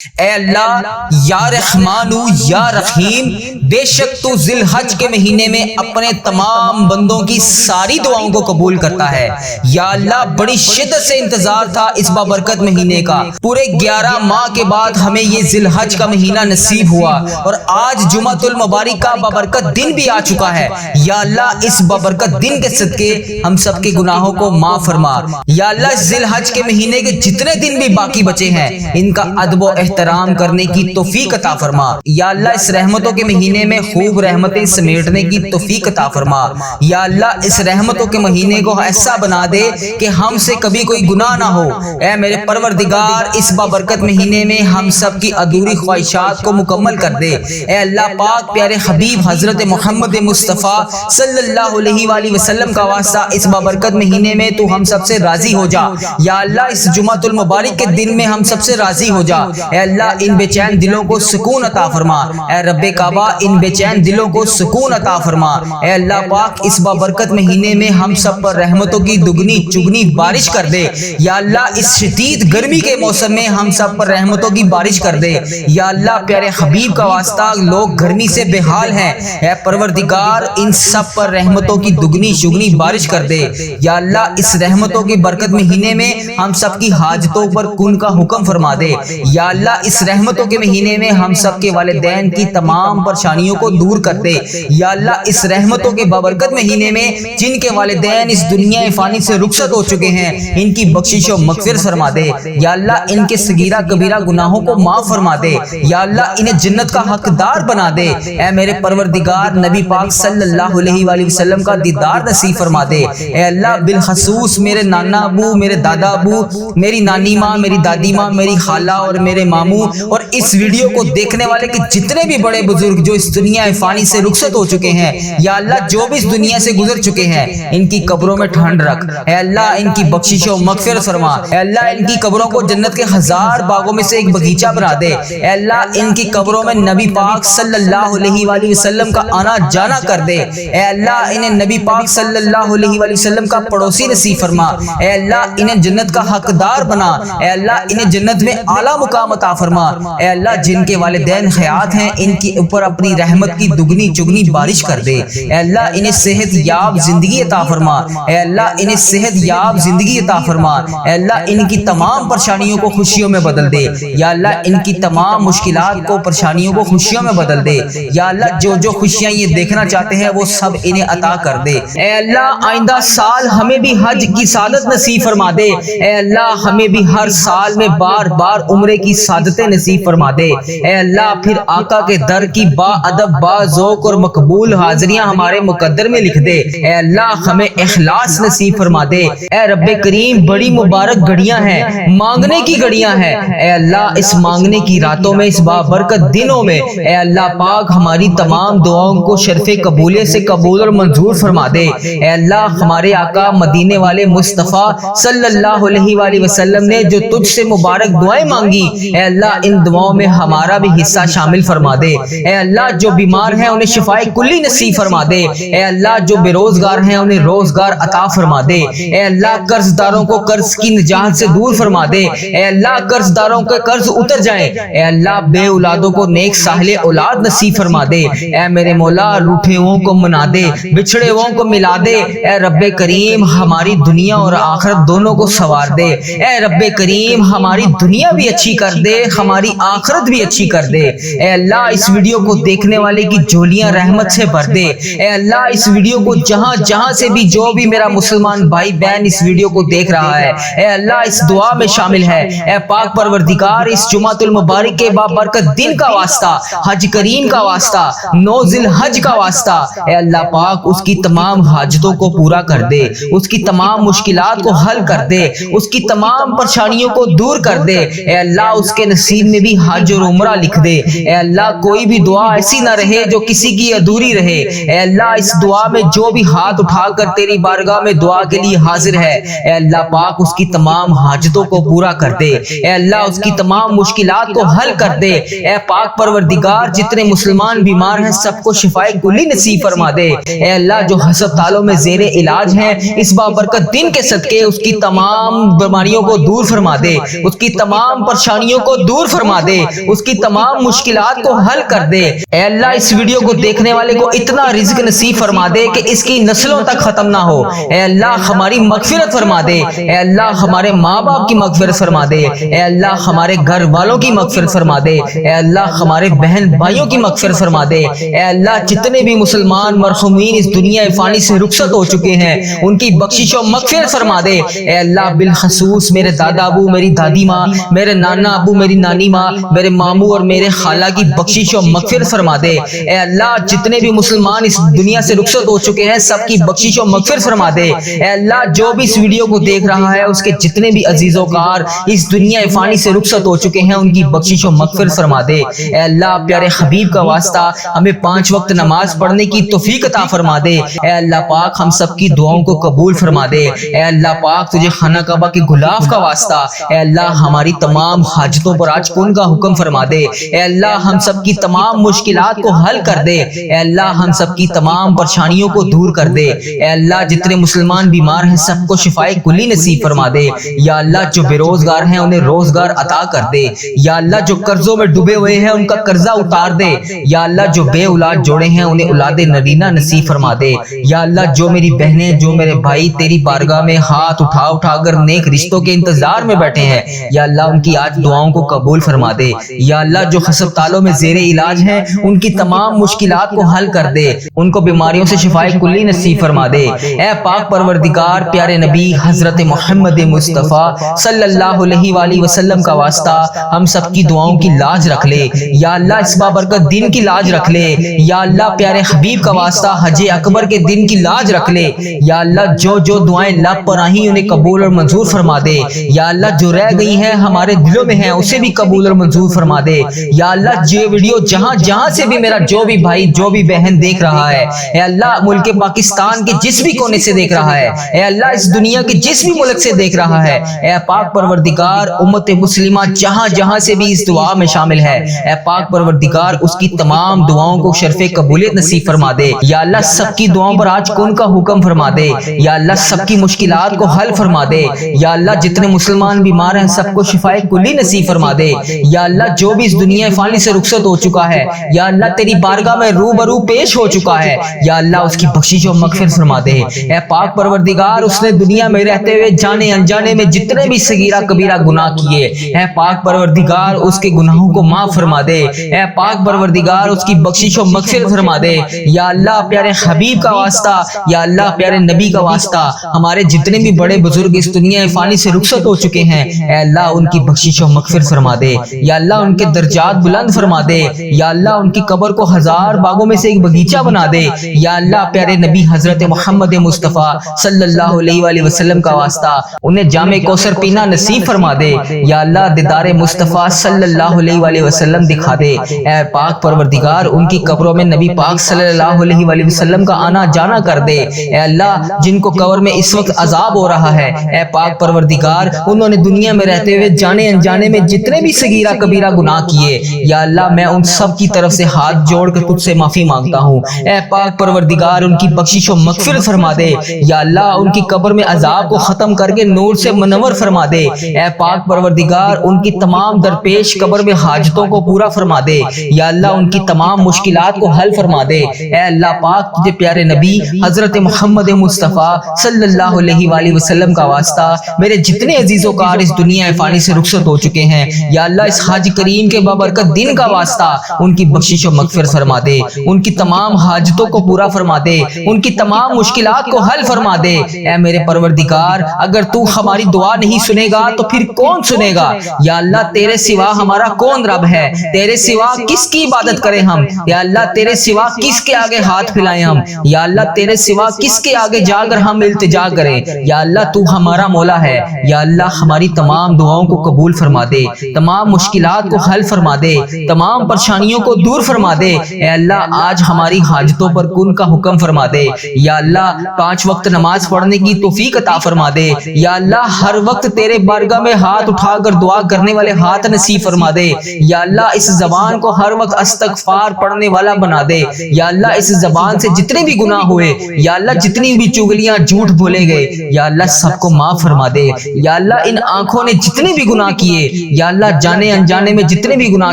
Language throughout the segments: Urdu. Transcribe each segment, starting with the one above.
اے اللہ یا رحمانو یا رحیم، بے شک تو ذی الحج کے مہینے میں اپنے تمام بندوں کی ساری دعاؤں کو قبول کرتا ہے۔ یا اللہ بڑی شدت سے انتظار تھا اس بابرکت مہینے کا، پورے 11 ماہ کے بعد ہمیں یہ ذی الحج کا مہینہ نصیب ہوا اور آج جمعۃ المبارک کا بابرکت دن بھی آ چکا ہے۔ یا اللہ اس بابرکت دن کے صدقے ہم سب کے گناہوں کو معاف فرما۔ یا اللہ اس ذی الحج کے مہینے کے جتنے دن بھی باقی بچے ہیں ان کا ادب و احترام کرنے کی توفیق عطا فرما۔ یا اللہ اس رحمتوں کے مہینے میں خوب رحمتیں سمیٹنے کی توفیق عطا فرما۔ یا اللہ اس رحمتوں کے مہینے کو ایسا بنا دے کہ ہم سے کبھی کوئی گناہ نہ ہو۔ اے میرے پروردگار اس بابرکت مہینے میں ہم سب کی ادھوری خواہشات کو مکمل کر دے۔ اے اللہ پاک پیارے حبیب حضرت محمد مصطفیٰ صلی اللہ علیہ وآلہ وسلم کا واسطہ اس بابرکت مہینے میں تو ہم سب سے راضی ہو جا۔ یا اللہ اس جمعۃ المبارک کے دن میں ہم سب سے راضی ہو جا۔ اے اللہ ان بے چین دلوں کو سکون عطا فرما۔ اے رب کعبہ ان بے چین دلوں کو سکون عطا فرما۔ اے اللہ پاک اس بابرکت مہینے میں ہم سب پر رحمتوں کی دگنی چگنی بارش کر دے۔ یا اللہ اس شدید گرمی کے موسم میں ہم سب پر رحمتوں کی بارش کر دے۔ یا اللہ پیارے حبیب کا واسطہ لوگ گرمی سے بے حال ہیں، اے پروردگار ان سب پر رحمتوں کی دگنی چگنی بارش کر دے۔ یا اللہ اس رحمتوں کی برکت مہینے میں ہم سب کی حاجتوں پر کن کا حکم فرما دے۔ یا اللہ اس رحمتوں کے مہینے میں ہم سب کے والدین کی تمام پریشانیوں کو دور کر دے۔ یا اللہ اس رحمتوں کے بابرکت مہینے میں جن کے والدین اس دنیا فانی سے رخصت ہو چکے ہیں ان کی بخشش و مغفرت فرما دے۔ یا اللہ ان کے صغیرہ کبیرہ گناہوں کو معاف فرما دے۔ یا اللہ انہیں جنت کا حقدار بنا دے۔ اے میرے پروردگار نبی پاک صلی اللہ علیہ وآلہ وسلم کا دیدار نصیب فرما دے۔ اے اللہ بالخصوص میرے نانا ابو، میرے دادا ابو، میری نانی ماں، میری دادی ماں، میری خالہ اور میرے ماموں اور اس ویڈیو کو دیکھنے والے کے جتنے بھی بڑے بزرگ جو اس دنیا فانی سے رخصت ہو چکے ہیں، یا اللہ جو بھی اس دنیا سے گزر چکے ہیں ان کی قبروں میں ٹھنڈ رکھ۔ اے اللہ ان کی بخشش و مغفرت فرما۔ اے اللہ ان کی قبروں کو جنت کے 1000 باغوں میں سے ایک باغیچہ بنا دے۔ اے اللہ ان کی قبروں میں نبی پاک صلی اللہ علیہ وآلہ وسلم کا آنا جانا کر دے۔ اے اللہ انہیں نبی پاک صلی اللہ علیہ وآلہ وسلم کا پڑوسی نصیب فرما۔ اے اللہ انہیں جنت کا حقدار بنا۔ اے اللہ انہیں جنت میں اعلیٰ مقام عطا فرما۔ اے اللہ جن کے والدین حیات ہیں ان کے اوپر اپنی رحمت کی دگنی چگنی بارش کر دے۔ اے اللہ انہیں صحت یاب زندگی عطا فرما۔ اے اللہ انہیں صحت یاب زندگی عطا فرما۔ اے اللہ ان کی تمام پریشانیوں کو خوشیوں میں بدل دے۔ یا اللہ ان کی تمام مشکلات کو پریشانیوں کو خوشیوں میں بدل دے۔ یا اللہ جو جو خوشیاں یہ دیکھنا چاہتے ہیں وہ سب انہیں عطا کر دے۔ اے اللہ آئندہ سال ہمیں بھی حج کی سعادت نصیب فرما دے۔ اے اللہ ہمیں بھی ہر سال میں بار بار عمرے کی سعادتیں نصیب فرما دے۔ اے اللہ پھر آقا کے در کی با ادب با ذوق اور مقبول حاضریاں ہمارے مقدر میں لکھ دے۔ اے اللہ ہمیں اخلاص نصیب فرما دے۔ اے رب کریم بڑی مبارک گھڑیاں ہیں، مانگنے کی گھڑیاں ہیں۔ اے اللہ اس مانگنے کی راتوں میں اس بابرکت دنوں میں اے اللہ پاک ہماری تمام دعاؤں کو شرف قبولیت سے قبول اور منظور فرما دے۔ اے اللہ ہمارے آقا مدینے والے مصطفیٰ صلی اللہ علیہ وآلہ وسلم نے جو تجھ سے مبارک دعائیں مانگی، اے اللہ ان دعاؤں میں ہمارا بھی حصہ شامل فرما دے۔ اے اللہ جو بیمار ہیں انہیں شفائے کلی نصیب فرما دے۔ اے اللہ جو بے روزگار ہیں انہیں روزگار عطا فرما دے۔ اے اللہ قرض داروں کو قرض کی نجات سے دور فرما دے۔ اے اللہ قرض داروں کے قرض اتر جائیں۔ اے اللہ بے اولادوں کو نیک صالح اولاد نصیب فرما دے۔ اے میرے مولا روٹھے ہوں کو منا دے، بچھڑے ہوں کو ملا دے۔ اے رب کریم ہماری دنیا اور آخرت دونوں کو سنوار دے۔ اے رب کریم ہماری دنیا بھی اچھی کر دے، ہماری آخرت بھی اچھی کر دے۔ اے اللہ اس ویڈیو کو دیکھنے والے کی جھولیاں رحمت سے بھر دے۔ اے اللہ اس ویڈیو کو جہاں جہاں سے بھی جو بھی میرا مسلمان بھائی بہن اس ویڈیو کو دیکھ رہا ہے، اے اللہ اس دعا میں شامل ہے۔ اے پاک پروردگار اس جمعۃ المبارک کے بابرکت دن کا واسطہ، حج کریم کا واسطہ، 9 ذی الحج کا واسطہ، اے اللہ پاک اس کی تمام حاجتوں کو پورا کر دے، اس کی تمام مشکلات کو حل کر دے، اس کی تمام پریشانیوں کو دور کر دے۔ اے اللہ اس کے نصیب میں بھی حج اور عمرہ لکھ دے۔ اے اللہ کوئی بھی دعا ایسی نہ رہے جو کسی کی ادھوری رہے۔ اے اللہ اس دعا میں جو بھی ہاتھ اٹھا کر تیری بارگاہ میں دعا کے لیے حاضر ہے، اے اللہ پاک اس کی تمام حاجتوں کو پورا کر دے۔ اے اللہ اس کی تمام مشکلات کو حل کر دے۔ اے پاک پروردگار جتنے مسلمان بیمار ہیں سب کو شفائے کلی نصیب فرما دے۔ اے اللہ جو ہسپتالوں میں زیر علاج ہیں اس بابرکت دن کے صدقے اس کی تمام بیماریوں کو دور فرما دے، اس کی تمام پریشانیوں کو دور فرما دے، اس کی تمام مشکلات کو حل کر دے۔ اے اللہ اس ویڈیو کو دیکھنے والے کو اتنا رزق نصیب فرما دے کہ اس کی نسلوں تک ختم نہ ہو۔ اے اللہ ہماری مغفرت فرما دے، اے اللہ ہمارے ماں باپ کی مغفرت فرما دے، اے اللہ ہمارے گھر والوں کی مغفرت فرما دے، اے اللہ ہمارے بہن بھائیوں کی مغفرت فرما دے۔ اے اللہ جتنے بھی مسلمان مرحومین اس دنیا فانی سے رخصت ہو چکے ہیں ان کی بخشش و مغفرت فرما دے۔ اے اللہ بالخصوص میرے دادا ابو، میری دادی ماں، میرے نانا ابو، میری نانی ماں، میرے ماموں اور میرے خالہ کی بخشش و مغفرت فرما دے۔ اے اللہ جتنے بھی مسلمان اس دنیا سے رخصت ہو چکے ہیں سب کی بخشش و مغفرت فرما دے۔ اے اللہ جو بھی اس ویڈیو کو دیکھ رہا ہے اس کے جتنے بھی عزیز و کار اس دنیا فانی سے رخصت ہو چکے ہیں ان کی بخشش و مغفرت فرما دے۔ اے اللہ پیارے حبیب کا واسطہ ہمیں 5 وقت نماز پڑھنے کی توفیق عطا فرما دے۔ اے اللہ پاک ہم سب کی دعاؤں کو قبول فرما دے۔ اے اللہ پاک تجھے خانہ کعبہ کے غلاف کا واسطہ اے اللہ ہماری تمام حاجتوں پر آج کن کا حکم فرما دے۔ اے اللہ ہم سب کی تمام مشکلات کو حل کر دے۔ اے اللہ ہم سب کی تمام پریشانیوں کو دور کر دے۔ اے اللہ جتنے مسلمان بیمار ہیں سب کو شفائے کلی نصیب فرما دے۔ یا اللہ جو بے روزگار ہیں انہیں روزگار عطا کر دے۔ یا اللہ جو قرضوں میں ڈوبے ہوئے ہیں ان کا قرضہ اتار دے۔ یا اللہ جو بے اولاد جوڑے ہیں انہیں اولاد نرینہ نصیب فرما دے۔ یا اللہ جو میری بہنیں جو میرے بھائی تیری بارگاہ میں ہاتھ اٹھا کر نیک رشتوں کے انتظار میں بیٹھے ہیں یا اللہ ان کی آج دعاؤں کو قبول فرما دے۔ یا اللہ جو ہسپتالوں میں زیر علاج ہیں ان کی تمام مشکلات کو حل کر دے، ان کو بیماریوں سے شفائے کلی نصیب فرما دے۔ اے پاک پروردگار پیارے نبی حضرت محمد مصطفیٰ صلی اللہ علیہ وآلہ وسلم کا واسطہ ہم سب کی دعاؤں کی لاج رکھ لے۔ یا اللہ اس بابرکت دن کی لاج رکھ لے۔ یا اللہ پیارے حبیب کا واسطہ حج اکبر کے دن کی لاج رکھ لے۔ یا اللہ جو دعائیں لب پر آئیں انہیں قبول اور منظور فرما دے۔ یا اللہ جو رہ گئی ہیں ہمارے دلوں میں ہیں اسے بھی قبول اور منظور فرما دے۔ یا اللہ یہ ویڈیو جہاں سے بھی میرا جو بھی بھائی جو بھی بہن دیکھ رہا ہے اے اللہ ملک پاکستان کے جس بھی کونے سے دیکھ رہا ہے اے اللہ اس دنیا کے جس بھی ملک سے دیکھ رہا ہے اے پاک پروردگار امت مسلمہ جہاں سے بھی اس دعا میں شامل ہے اے پاک پروردگار اس کی تمام دعاؤں کو شرف قبولیت نصیب فرما دے۔ یا اللہ سب کی دعاؤں پر آج کن کا حکم فرما دے۔ یا اللہ سب کی مشکلات کو حل فرما دے۔ یا اللہ جتنے مسلمان بیمار ہیں سب کو شفائے کلی نصیب فرما دے۔ یا اللہ جو بھی اس دنیا فانی سے رخصت ہو چکا ہے یا اللہ تیری بارگاہ میں روبرو پیش ہو چکا ہے یا اللہ اس کی بخشش و مغفرت فرما دے۔ اے پاک پروردگار اس نے دنیا میں رہتے ہوئے جانے انجانے میں جتنے بھی صغیرہ کبیرہ گناہ کیے اے پاک پروردگار اس کے گناہوں کو معاف فرما دے۔ اے پاک پروردگار اس کی بخشش و مغفرت فرما دے۔ یا اللہ پیارے حبیب کا واسطہ یا اللہ پیارے نبی کا واسطہ ہمارے جتنے بھی بڑے بزرگ اس دنیا فانی سے رخصت ہو چکے ہیں اے اللہ ان کی بخشش و مغفرت فرما دے۔ یا اللہ ان کے درجات بلند فرما دے۔ یا اللہ ان کی قبر کو 1000 باغوں میں سے ایک باغیچہ بنا دے۔ یا اللہ پیارے نبی حضرت محمد مصطفیٰ صلی اللہ علیہ وآلہ وسلم کا واسطہ انہیں جام کوثر پینا نصیب فرما دے۔ یا اللہ دیدار مصطفیٰ صلی اللہ علیہ وآلہ وسلم دکھا دے۔ اے پاک پروردگار ان کی قبروں میں نبی پاک صلی اللہ علیہ وآلہ وسلم کا آنا جانا کر دے۔ اے اللہ جن کو قبر میں اس وقت عذاب ہو رہا ہے اے پاک پروردگار انہوں نے دنیا میں رہتے ہوئے جانے انجانے میں جتنے بھی صغیرہ کبیرہ گناہ کیے یا اللہ میں ان سب کی طرف سے ہاتھ جوڑ کر تجھ سے معافی مانگتا ہوں۔ اے پاک پروردگار ان کی بخشش و مغفرت فرما دے۔ یا اللہ ان کی قبر میں عذاب کو ختم کر کے نور سے منور فرما دے۔ اے پاک پروردگار ان کی تمام درپیش قبر میں حاجتوں کو پورا فرما دے۔ یا اللہ ان کی تمام مشکلات کو حل فرما دے۔ اے اللہ پاک تجھے پیارے نبی حضرت محمد مصطفیٰ صلی اللہ علیہ وآلہ وسلم کا واسطہ میرے جتنے عزیز و کار اس دنیا فانی سے رخصت ہو چکے ہیں یا اللہ اس حج کریم کے بابرکت دن کا واسطہ ان کی بخشش و مغفرت فرما دے، ان کی تمام حاجتوں کو پورا فرما دے، ان کی تمام مشکلات کو حل فرما دے۔ اے میرے پروردگار اگر تو ہماری دعا نہیں سنے گا تو پھر کون سنے گا؟ یا اللہ تیرے سوا ہمارا کون رب ہے؟ تیرے سوا کس کی عبادت کریں ہم؟ یا اللہ تیرے سوا کس کے آگے ہاتھ پھیلائیں ہم؟ یا اللہ تیرے سوا کس کے آگے جا کر ہم التجا کریں؟ یا اللہ تو ہمارا مولا ہے۔ یا اللہ ہماری تمام دعاؤں کو قبول فرما دے، تمام مشکلات کو حل فرما دے، تمام پریشانیوں کو دور فرما دے۔ اے اللہ آج ہماری حاجتوں پر کن کا حکم فرما دے۔ یا اللہ 5 وقت نماز پڑھنے کی توفیق عطا فرما دے۔ یا اللہ ہر وقت تیرے بارگاہ میں ہاتھ اٹھا کر دعا کرنے والے ہاتھ نصیب فرما دے۔ یا اللہ اس زبان کو ہر وقت استغفار پڑھنے والا بنا دے۔ یا اللہ اس زبان سے جتنے بھی گناہ ہوئے یا اللہ جتنی بھی چغلیاں جھوٹ بولے گئے یا اللہ سب کو معاف فرما دے۔ یا اللہ ان آنکھوں نے جتنے بھی گناہ کیے یا اللہ جانے انجانے میں جتنے بھی گناہ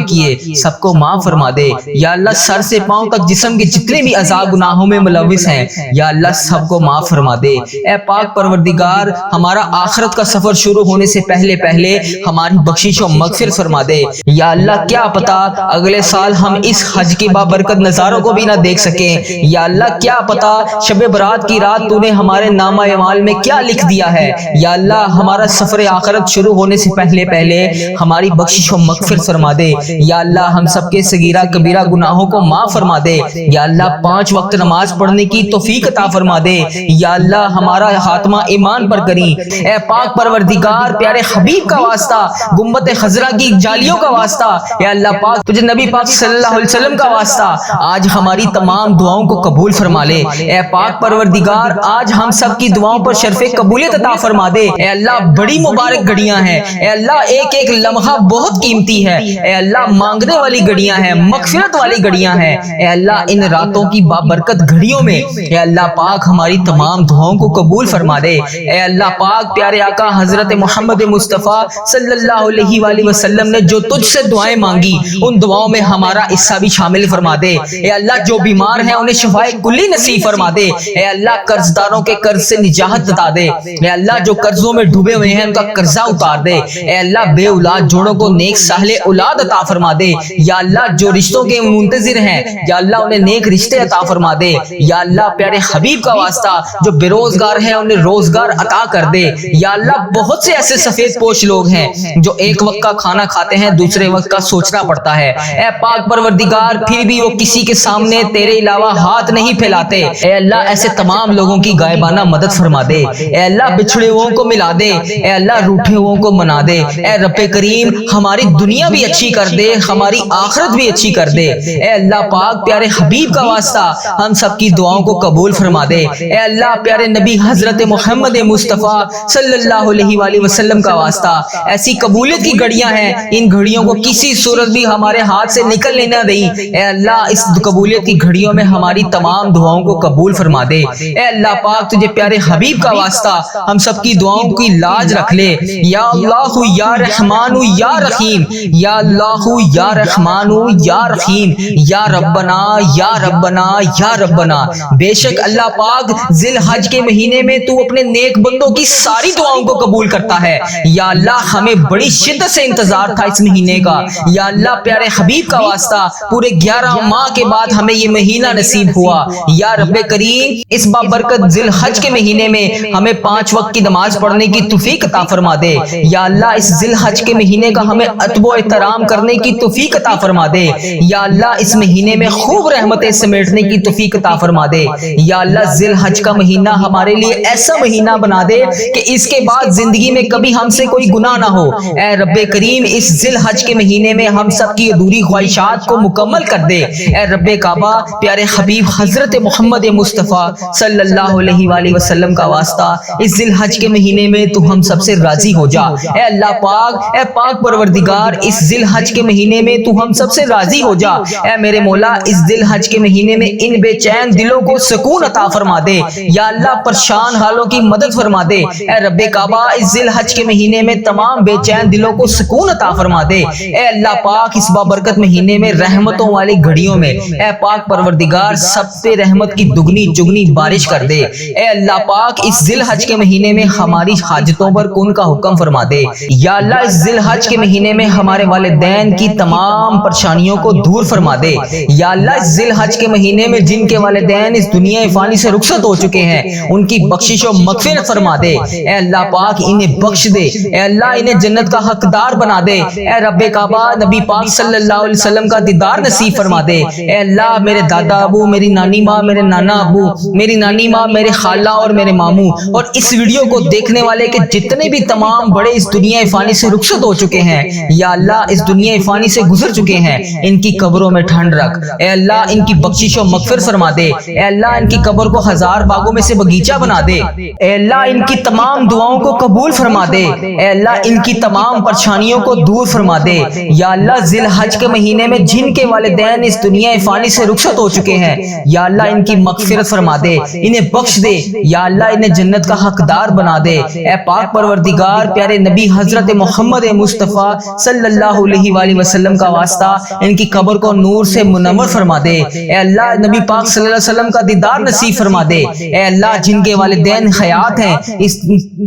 کیے سب کو معاف فرما دے، یا اللہ سر سے پاؤں تک جسم کے جتنے بھی اعضاء گناہوں میں ملوث ہیں یا اللہ سب کو معاف فرما دے۔ اے پاک پروردگار ہمارا آخرت کا سفر شروع ہونے سے پہلے ہماری بخشش و مغفرت فرما دے۔ یا اللہ کیا پتا اگلے سال ہم اس حج کے بابرکت نظاروں کو بھی نہ دیکھ سکیں، یا اللہ کیا پتا شب برات کی رات تو نے ہمارے نامہ اعمال میں کیا لکھ دیا ہے، یا اللہ ہمارا سفر آخرت شروع ہونے سے پہلے ہماری بخشش و مغفرت فرما دے۔ یا اللہ ہم سب کے صغیرہ کبیرہ گناہوں کو معاف فرما دے، یا اللہ 5 وقت نماز پڑھنے کی توفیق عطا فرما دے، یا اللہ ہمارا خاتمہ ایمان پر کریں۔ اے پاک پروردگار پیارے حبیب کا واسطہ، گنبد خضرا کی جالیوں کا واسطہ، اے اللہ پاک تجھے نبی پاک صلی اللہ علیہ وسلم کا واسطہ آج ہماری تمام دعاؤں کو قبول فرما لے۔ اے پاک پروردگار آج ہم سب کی دعاؤں پر شرف قبولیت عطا فرما دے۔ اے اللہ بڑی مبارک گھڑیاں ہیں، اے اللہ ایک ایک لمحہ بہت قیمتی ہے، اے اللہ مانگنے والی گھڑیاں ہیں، مغفرت والی گھڑیاں ہیں۔ اے اللہ ان راتوں کی بابرکت گھڑیوں میں اے اللہ پاک ہماری تمام دعاؤں کو قبول فرما دے۔ اے اللہ پاک پیارے آقا حضرت محمد مصطفیٰ صلی اللہ علیہ وآلہ وسلم نے جو تجھ سے دعائیں مانگی ان دعاؤں میں ہمارا حصہ بھی شامل فرما دے۔ اے اللہ جو بیمار ہیں انہیں شفائے کلی نصیب فرما دے۔ اے اللہ قرض داروں کے قرض سے نجات عطا دے۔ اے اللہ جو قرضوں میں ڈوبے ہوئے ہیں ان کا قرضہ اتار دے۔ اے اللہ بے اولاد جوڑوں کو نیک صالح اولاد عطا فرما دے۔ یا اللہ جو رشتوں کے منتظر ہیں یا اللہ انہیں نیک رشتے عطا فرما دے۔ یا اللہ پیارے حبیب کا واسطہ جو بے روزگار ہیں انہیں روزگار عطا کر دے۔ یا اللہ بہت سے ایسے سفید پوش لوگ ہیں جو ایک وقت کا کھانا کھاتے ہیں دوسرے وقت کا سوچنا پڑتا ہے۔ اے پاک پروردگار پھر بھی وہ کسی کے سامنے تیرے علاوہ ہاتھ نہیں پھیلاتے۔ اے اللہ ایسے تمام لوگوں کی غائبانہ مدد فرما دے۔ اے اللہ بچھڑے ہوئوں کو ملا دے۔ اے اللہ روٹھے ہوئوں کو منا دے۔ اے رب کریم ہماری دنیا بھی اچھی کر دے، ہماری آخرت بھی اچھی کر دے۔ اے اللہ پاک پیارے حبیب کا واسطہ ہم سب کی دعاؤں کو قبول فرما دے۔ اے اللہ پیارے نبی حضرت محمد مصطفیٰ صلی اللہ علیہ وآلہ وسلم کا واسطہ ایسی قبولیت کی گھڑیاں ہیں، ان گھڑیوں کو کسی صورت بھی ہمارے ہاتھ سے نکلنے نہ دیں۔ اے اللہ اس قبولیت کی گھڑیوں میں ہماری تمام دعاؤں کو قبول فرما دے۔ اے اللہ پاک تجھے پیارے حبیب کا واسطہ ہم سب کی دعاؤں کی لاج رکھ لے۔ یا اللہ یا رحمان یا رحیم، یا اللہ یا رحمان یا رحیم، یا ربنا یا ربنا یا ربنا۔ بے شک اللہ پاک ذی الحج کے مہینے میں تو اپنے نیک بندوں کی ساری دعاؤں کو قبول کرتا ہے۔ یا اللہ ہمیں بڑی شدت سے انتظار تھا اس مہینے کا، یا اللہ پیارے حبیب کا واسطہ پورے 11 ماہ کے بعد ہمیں یہ مہینہ نصیب ہوا۔ یا رب کریم اس بابرکت ذی الحج کے مہینے میں ہمیں 5 وقت کی نماز پڑھنے کی توفیق عطا فرما دے۔ یا اللہ اس ذی الحج کے مہینے کا ہمیں ادب و احترام کرنے کی توفیق عطا فرما دے۔ یا اللہ اس مہینے میں خوب رحمتیں سمیٹنے کی توفیق عطا فرما دے۔ یا اللہ ذی الحج کا مہینہ ہمارے لیے ایسا مہینہ بنا دے کہ اس کے بعد زندگی میں کبھی ہم سے کوئی گناہ نہ ہو۔ اے رب کریم اس ذی الحج کے مہینے میں ہم سب کی ادھوری خواہشات کو مکمل کر دے۔ اے رب کعبہ پیارے حبیب حضرت محمد مصطفیٰ صلی اللہ علیہ وآلہ وسلم کا واسطہ اس ذی الحج کے مہینے میں تو ہم سب سے راضی ہو جا۔ اے اللہ پاک، اے پاک پروردگار اس ذی الحج کے مہینے میں تو ہم سب سے راضی ہو جا۔ اے میرے مولا اس ذی الحج کے مہینے میں ان بے چین دلوں کو سکون عطا فرما دے۔ یا اللہ پریشان حالوں کی مدد فرما دے۔ اے رب کعبہ اس ذی الحج کے مہینے میں تمام بے چین دلوں کو سکون عطا فرما دے۔ اے اللہ پاک اس بابرکت مہینے میں رحمتوں والی گھڑیوں میں اے پاک پروردگار سب پہ رحمت کی دگنی چگنی بارش کر دے۔ اے اللہ پاک اس ذی الحج کے مہینے میں ہماری حاجتوں پر کن کا حکم فرما دے۔ یا اللہ اس ذی الحج کے مہینے میں ہمارے والدین کی تمام پریشانیوں کو دور فرما دے۔ یا اللہ اس ذی الحج کے مہینے میں جن کے والدین اس دنیا فانی سے رخصت ہو چکے ہیں ان کی بخشش و مغفرت فرما دے۔ اے اللہ پاک انہیں بخش دے۔ اے اللہ انہیں جنت کا حقدار بنا دے۔ اے رب کعبہ نبی پاک صلی اللہ علیہ وسلم کا دیدار نصیب فرما دے۔ اے اللہ میرے دادا ابو، میری نانی ماں، میرے نانا ابو، میری نانی ماں، میرے خالہ اور میرے ماموں اور اس ویڈیو کو دیکھنے والے کے جتنے بھی تمام بڑے اس دنیا فانی سے رخصت ہو چکے ہیں یا اللہ اس دنیا فانی سے گزر چکے ہیں ان کی قبروں میں ٹھنڈ رکھ۔ اے اللہ ان کی بخشش و مغفرت فرما دے۔ اے اللہ ان کی قبر کو 1000 باغوں میں سے باغیچہ بنا دے۔ اے اللہ ان کی تمام دعاؤں کو قبول فرما دے۔ اے اللہ ان کی تمام پریشانیوں کو دور فرما دے۔ یا اللہ ذی الحج کے مہینے میں جن کے والدین اس دنیا فانی سے رخصت ہو چکے ہیں یا اللہ ان کی مغفرت فرما دے، انہیں بخش دے۔ یا اللہ انہیں جنت کا حقدار بنا دے۔ اے پاک پروردگار پیارے نبی حضرت محمد مصطفیٰ صلی اللہ علیہ وآلہ وسلم کا واسطہ ان کی قبر کو نور سے منور فرما دے۔ اے اللہ نبی پاک صلی اللہ علیہ وسلم کا دیدار نصیب فرما دے۔ اے اللہ جن کے والدین حیات ہیں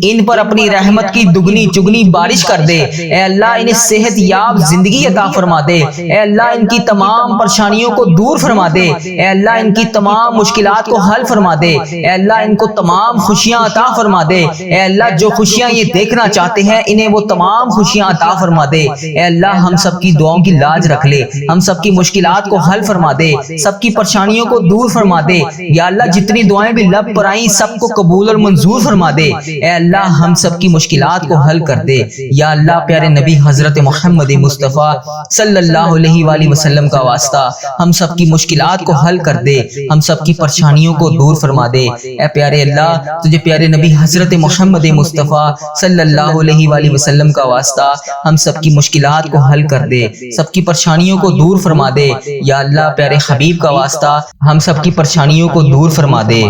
ان پر اپنی رحمت کی دگنی چگنی بارش کر دے۔ اے اللہ انہیں صحت یاب زندگی عطا فرما دے۔ اے اللہ ان کی تمام پریشانیوں کو دور فرما دے۔ اے اللہ ان کی تمام مشکلات کو حل فرما دے۔ اے اللہ ان کو تمام خوشیاں عطا فرما دے۔ اے اللہ جو خوشیاں یہ دیکھنا چاہتے ہیں انہیں وہ تمام خوشیاں عطا فرما دے۔ اے اللہ ہم سب کی دعاؤں کی لاج رکھ لے، ہم سب کی مشکلات کو حل فرما دے، سب کی پریشانیوں کو دور فرما دے۔ یا اللہ جتنی دعائیں بھی لب پر آئیں سب کو قبول اور منظور فرما دے۔ اے اللہ ہم سب کی مشکلات کو حل کر دے۔ یا اللہ پیارے نبی حضرت محمد مصطفیٰ صلی اللہ علیہ وآلہ وسلم کا واسطہ ہم سب کی مشکلات کو حل کر دے، ہم سب کی پریشانیوں کو دور فرما دے۔ اے پیارے اللہ تجھے پیارے نبی حضرت محمد مصطفیٰ صلی اللہ علیہ وآلہ وسلم کا واسطہ ہم سب کی مشکلات کو حل کر دے، سب کی پریشانیوں کو دور فرما دے۔ یا اللہ پیارے حبیب کا واسطہ ہم سب کی پریشانیوں کو دور فرما دے۔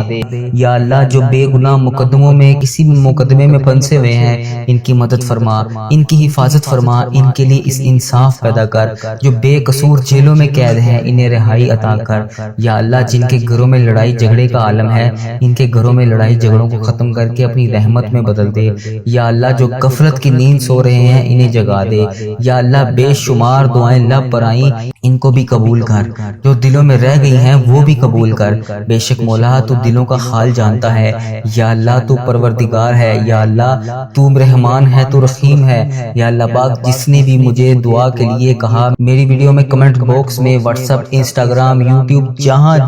یا اللہ جو بے گناہ مقدموں میں کسی بھی مقدمے میں پھنسے ہوئے ہیں ان کی مدد فرما، ان کی حفاظت فرما، ان کے لیے اس انصاف پیدا کر۔ جو بے قصور جیلوں میں قید ہیں انہیں رہائی عطا کر۔ یا اللہ جن کے گھروں میں لڑائی جھگڑے کا عالم ہے ان کے گھروں میں لڑائی جھگڑوں کو ختم کر کے اپنی رحمت میں بدل دے۔ یا اللہ جو غفلت کی نیند سو رہے ہیں انہیں جگا دے۔ یا اللہ بے شمار دعائیں لب پر آئیں ان کو بھی قبول کر، جو دلوں میں رہ گئی ہیں وہ بھی قبول کر۔ بے شک مولا تو دلوں کا حال جانتا ہے۔ یا اللہ تو پروردگار ہے، یا اللہ تو رحمان ہے، تو رحیم ہے۔ یا اللہ پاک جس نے بھی مجھے دعا کے لیے کہا میری ویڈیو میں کمنٹ باکس میں واٹس ایپ انسٹاگرام یوٹیوب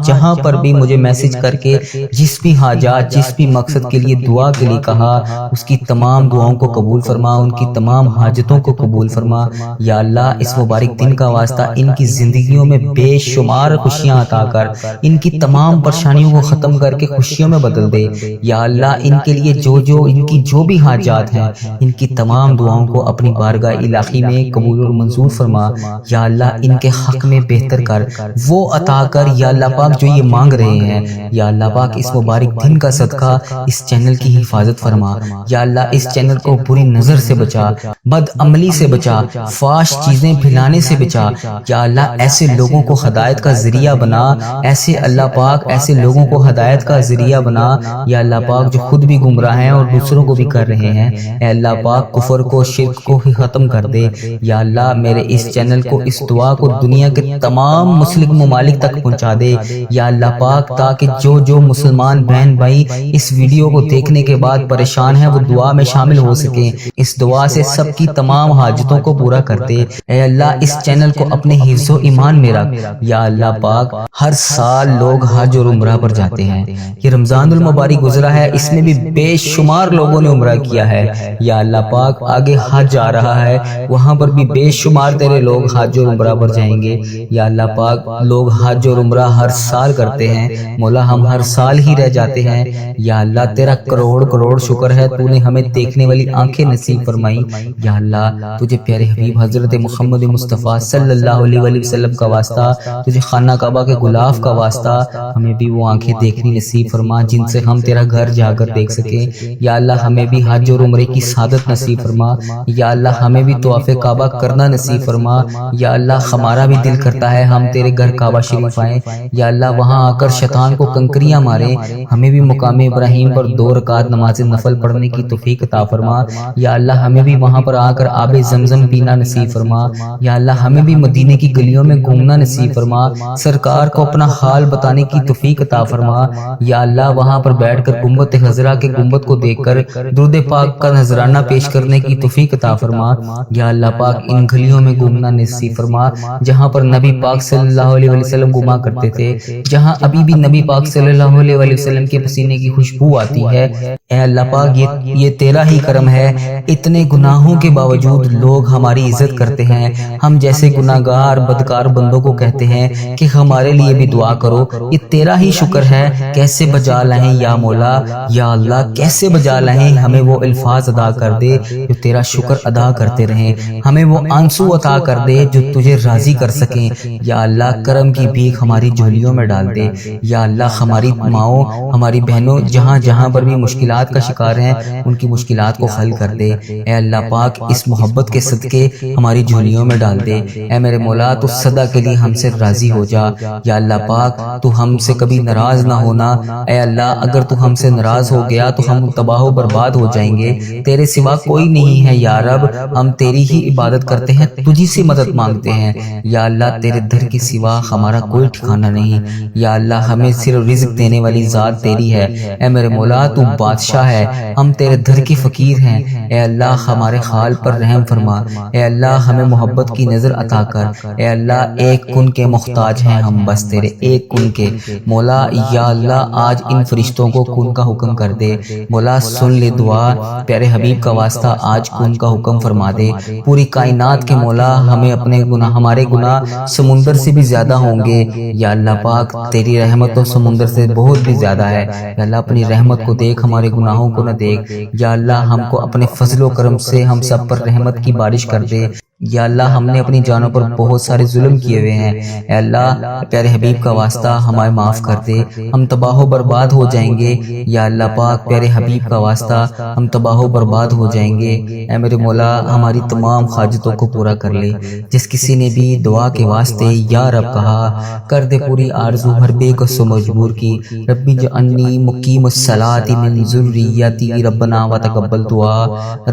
جہاں پر بھی مجھے میسج کر کے جس بھی حاجات جس بھی مقصد کے لیے دعا کے لیے کہا اس کی تمام دعاؤں کو قبول فرما، ان کی تمام حاجتوں کو قبول فرما۔ یا اللہ اس مبارک دن کا واسطہ ان کی زندگیوں میں بے شمار خوشیاں عطا کر، ان کی تمام پریشانیوں کو ختم کر کے خوشیوں میں بدل دے۔ یا اللہ ان کے لیے ان کی جو بھی حاجات ہیں ان کی تمام دعاؤں کو اپنی بارگاہ الہی میں قبول اور منظور فرما۔ یا اللہ ان کے حق میں بہتر کر، وہ عطا کر یا اللہ پاک جو یہ مانگ رہے ہیں۔ یا اللہ پاک اس مبارک دن کا صدقہ اس چینل کی حفاظت فرما۔ یا اللہ اس چینل کو بری نظر سے بچا، بد عملی سے بچا، فحش چیزیں پھیلانے سے بچا۔ یا اللہ ایسے لوگوں کو ہدایت کا ذریعہ بنا، ایسے اللہ پاک ایسے لوگوں کو ہدایت کا ذریعہ بنا یا اللہ پاک جو خود بھی گمراہ ہیں اور دوسروں کو بھی کر رہے ہیں۔ اے اللہ پاک کفر کو شرک کو ہی ختم کر دے۔ یا اللہ میرے اس چینل کو اس دعا کو دنیا کے تمام مسلم ممالک تک پہنچا دے یا اللہ پاک، تاکہ جو مسلمان بہن بھائی اس ویڈیو کو دیکھنے کے بعد پریشان ہیں وہ دعا میں شامل ہو سکیں۔ اس دعا سے سب کی تمام حاجتوں کو پورا کر دے۔ اے اللہ اس چینل کو اپنے حفظ و ایمان میں رکھ۔ یا اللہ پاک ہر سال لوگ حج اور عمرہ پر جاتے ہیں، یہ رمضان المبارک گزرا ہے اس میں بھی بے شمار لوگوں نے عمرہ کیا ہے۔ یا اللہ پاک آگے حج آ رہا ہے وہاں پر بھی بے شمار تیرے لوگ حج اور عمرہ پر جائیں گے۔ یا اللہ پاک لوگ حج اور عمرہ ہر سال کرتے ہیں، مولا ہم ہر سال ہی رہ جاتے ہیں۔ یا اللہ تیرا کروڑ کروڑ شکر ہے تو نے ہمیں دیکھنے والی آنکھیں نصیب فرمائی۔ یا اللہ تجھے پیارے حبیب حضرت محمد مصطفیٰ صلی اللہ علیہ وآلہ وسلم کا واسطہ، تجھے خانہ کعبہ کے غلاف کا واسطہ ہمیں بھی وہ آنکھیں دیکھنی نصیب فرما جن سے ہم تیرا گھر جا کر دیکھ سکیں۔ یا اللہ ہمیں بھی حج اور عمرے کی سعادت نصیب فرما۔ یا اللہ ہمیں بھی طواف کعبہ کرنا نصیب فرما۔ یا اللہ ہمارا بھی دل کرتا ہے ہم تیرے گھر کعبہ شریف آئیں، یا اللہ وہاں آ کر شیطان کو کنکریاں ماریں، ہمیں بھی مقام ابراہیم پر 2 رکعت نماز نفل پڑھنے کی توفیق عطا فرما۔ یا اللہ ہمیں بھی وہاں پر آ کر آب زمزم پینا نصیب فرما۔ یا اللہ ہمیں بھی مدینے کی گلیوں میں گھومنا نصیب فرما، سرکار کو اپنا حال بتانے کی توفیق عطا فرما۔ یا اللہ وہاں پر بیٹھ کر گنبد خضرا کے گنبد کو دیکھ کر درود پاک کا نذرانہ پیش کرنے کی توفیق عطا فرما۔ یا اللہ پاک ان گلیوں میں گھومنا نصیب فرما جہاں پر نبی پاک صلی اللہ علیہ وسلم گھوما کرتے تھے، جہاں ابھی بھی نبی پاک صلی اللہ علیہ وسلم کے پسینے کی خوشبو آتی ہے۔ اے اللہ پاک یہ تیرا ہی کرم ہے، اتنے گناہوں کے باوجود لوگ ہماری عزت کرتے ہیں، ہم جیسے گناہگار بدکار بندوں کو کہتے ہیں کہ ہمارے لیے بھی دعا کرو، یہ تیرا ہی شکر ہے، کیسے بجا لائیں یا مولا، یا اللہ کیسے بجا لائیں، ہمیں وہ الفاظ ادا کر دے جو تیرا شکر ادا کرتے رہیں، ہمیں وہ آنسو عطا کر دے جو تجھے راضی کر سکیں، یا اللہ کرم کی بھیک ہماری جھولیوں میں ڈال دے، یا اللہ ہماری ماؤں ہماری بہنوں جہاں جہاں پر بھی مشکلات کا شکار ہیں ان کی مشکلات کو حل کر دے، اے اللہ پاک اس محبت کے صدقے ہماری جھولیوں میں ڈال دے، اے میرے مولا تو سدا کے لیے ہم سے راضی ہو جا، یا اللہ پاک تو ہم سے کبھی ناراض نہ ہونا، اے اللہ اگر تو ہم سے ناراض ہو گیا تو ہم تباہ و برباد ہو جائیں گے، تیرے سوا کوئی نہیں ہے یا رب، ہم تیری ہی عبادت کرتے ہیں، تجھی سے مدد مانگتے ہیں، یا اللہ تیرے در کے سوا ہمارا کوئی ٹھکانہ نہیں، یا اللہ ہمیں صرف رزق دینے والی ذات تیری ہے، اے میرے مولا تو بادشاہ ہے، ہم تیرے در کے فقیر ہیں، اے اللہ ہمارے حال پر رحم فرما، اے اللہ ہمیں محبت کی نظر عطا کر، اے اللہ ایک کن کے محتاج ہیں ہم، بس تیرے ایک کن کے، مولا یا اللہ آج ان فرشتوں کو کن کا حکم کر دے، مولا سن لے دعا، پیارے حبیب کا واسطہ آج کن کا حکم فرما دے، پوری کائنات کے مولا ہمیں اپنے گناہ، ہمارے گناہ سمندر سے بھی زیادہ ہوں گے، یا اللہ پاک تیری رحمت تو سمندر سے بہت بھی زیادہ ہے، یا اللہ اپنی رحمت کو دیکھ، ہمارے گناہوں کو نہ دیکھ، یا اللہ ہم کو اپنے فضل و کرم سے ہم سب پر رحمت کی بارش کر دے، یا اللہ ہم نے اپنی جانوں پر بہت سارے ظلم کیے ہوئے ہیں، اے اللہ پیارے حبیب کا واسطہ ہمیں معاف کر دے، ہم تباہ و برباد ہو جائیں گے، یا اللہ پاک پیارے حبیب کا واسطہ ہم تباہ و برباد ہو جائیں گے، اے میرے مولا ہماری تمام حاجتوں کو پورا کر لے، جس کسی نے بھی دعا کے واسطے یا رب کہا کر دے پوری آرزو ہر بے کس و مجبور کی، ربی جعلنی مقیم الصلاۃ من ذریتی ربنا وتقبل دعا،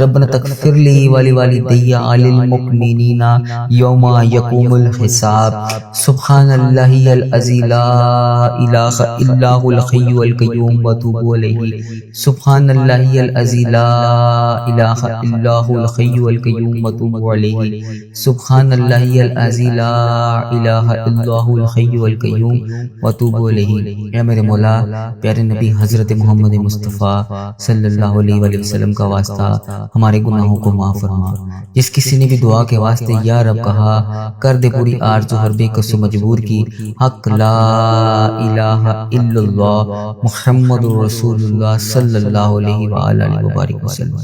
ربنا تغفر لی ولوالدی وللمؤمنین یوم یقوم الحساب، سبحان اللہ العظیم لا الہ الا هو الحی القیوم واتوب الیہ، سبحان اللہ العظیم لا الہ الا هو الحی القیوم واتوب الیہ، سبحان اللہ العظیم لا الہ الا هو الحی القیوم واتوب الیہ، اے میرے مولا پیارے نبی حضرت محمد مصطفیٰ صلی اللہ علیہ وآلہ وسلم کا واسطہ ہمارے گناہوں کو معاف فرما، جس کسی نے بھی دعا کے واسطے یا رب کہا کر دے پوری آرزو ہر بے کس و مجبور کی، حق لا الہ الا اللہ محمد رسول اللہ صلی اللہ علیہ وآلہ وبارک وسلم۔